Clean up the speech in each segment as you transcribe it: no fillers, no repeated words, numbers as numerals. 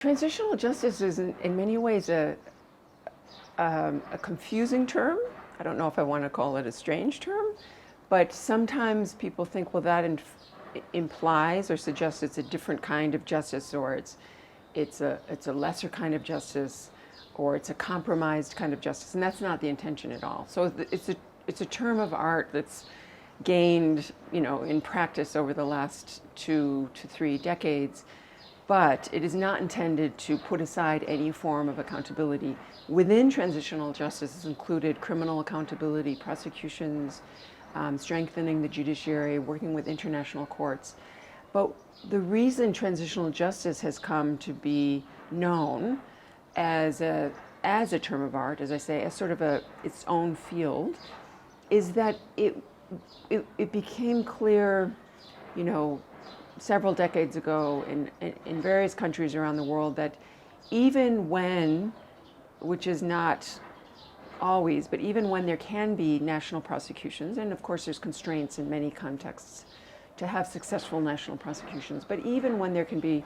Transitional justice is in many ways a confusing term. I don't know if I want to call it a strange term, but sometimes people think, well, that implies or suggests it's a different kind of justice, or it's a lesser kind of justice, or it's a compromised kind of justice, and that's not the intention at all. So it's a term of art that's gained, in practice over the last 2 to 3 decades. But it is not intended to put aside any form of accountability. Within transitional justice is included criminal accountability, prosecutions, strengthening the judiciary, working with international courts. But the reason transitional justice has come to be known as a term of art, as I say, as sort of its own field, is that it became clear, several decades ago in various countries around the world, that even when, which is not always, but even when there can be national prosecutions, and of course there's constraints in many contexts to have successful national prosecutions, but even when there can be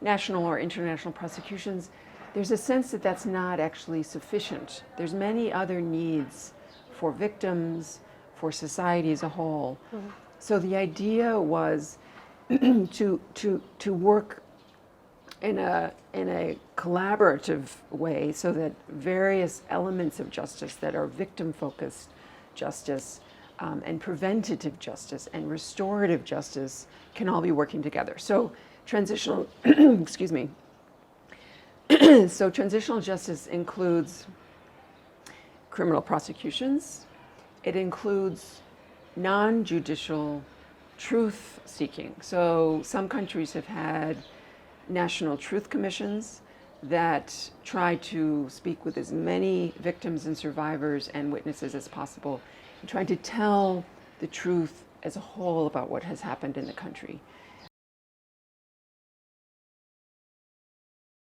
national or international prosecutions, there's a sense that that's not actually sufficient. There's many other needs for victims, for society as a whole. Mm-hmm. So the idea was to work in a collaborative way, so that various elements of justice that are victim-focused justice and preventative justice and restorative justice can all be working together. So transitional, excuse me. So transitional justice includes criminal prosecutions. It includes non-judicial truth seeking. So some countries have had national truth commissions that try to speak with as many victims and survivors and witnesses as possible, and trying to tell the truth as a whole about what has happened in the country.